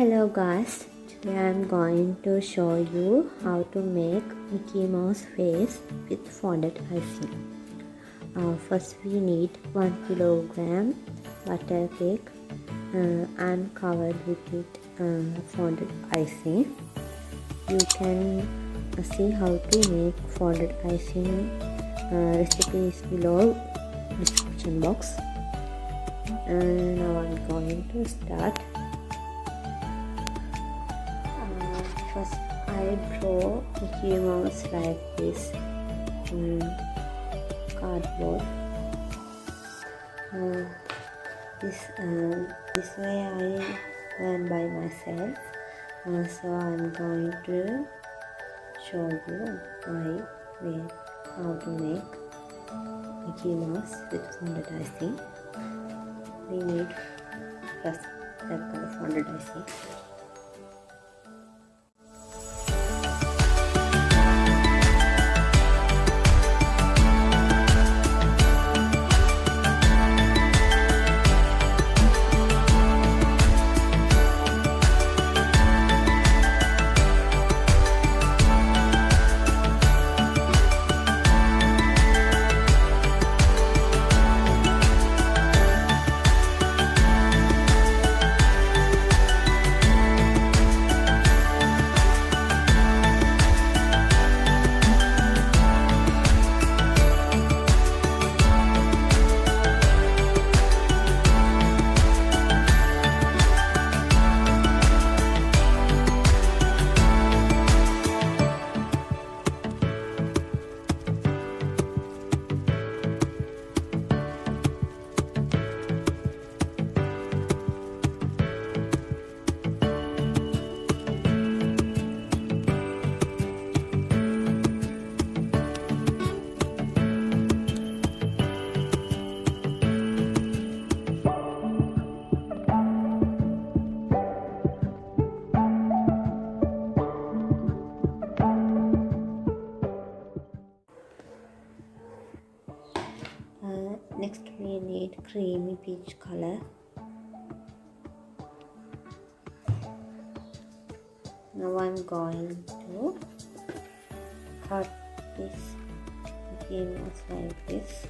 Hello guys, today I am going to show you how to make Mickey Mouse face with fondant icing. First we need 1 kilogram butter cake and covered with it fondant icing. You can see how to make fondant icing recipes below description box. And now I'm going to start. First I draw Mickey Mouse like this cardboard. This way I learn by myself. So I'm going to show you my way how to make Mickey Mouse with fondant icing. We need first that color fondant icing. Next we need creamy peach color. Now I'm going to cut this Mickey Mouse like this.